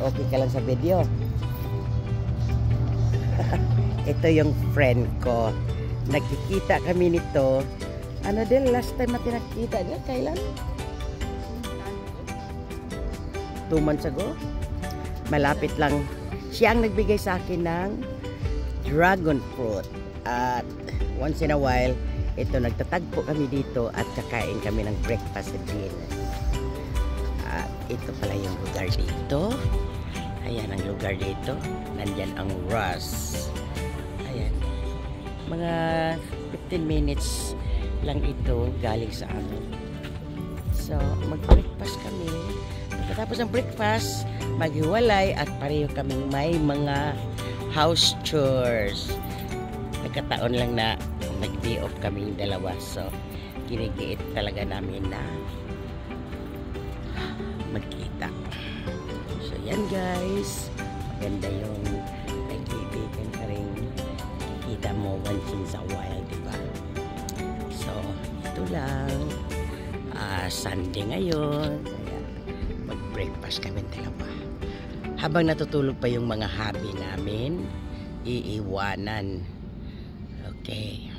Okay ka lang sa video. Ito yung friend ko. Nagkikita kami nito. Ano din, last time natin nakikita niya, kailan? 2 months ago. Malapit lang. Siya ang nagbigay sa akin ng dragon fruit. At once in a while, ito, nagtatagpo kami dito at kakain kami ng breakfast at dinner. At ito pala yung lugar dito. Ayan ang lugar dito. Nandyan ang Ross. Ayan. Mga 15 minutes lang ito galing sa amin. So, mag-breakfast kami. Pagkatapos ng breakfast, maghiwalay at pareho kaming may mga house chores. Nagkataon lang na nag-day off kaming dalawa. So, ginigiit talaga namin na magkita. So, yan guys. Maganda yung nag-ibigan ka rin. Kikita mo once in a while, diba? So, ito lang. Sunday ngayon. Kaya, mag-breakfast kami dalawa. Habang natutulog pa yung mga hobby namin, iiwanan. Okay.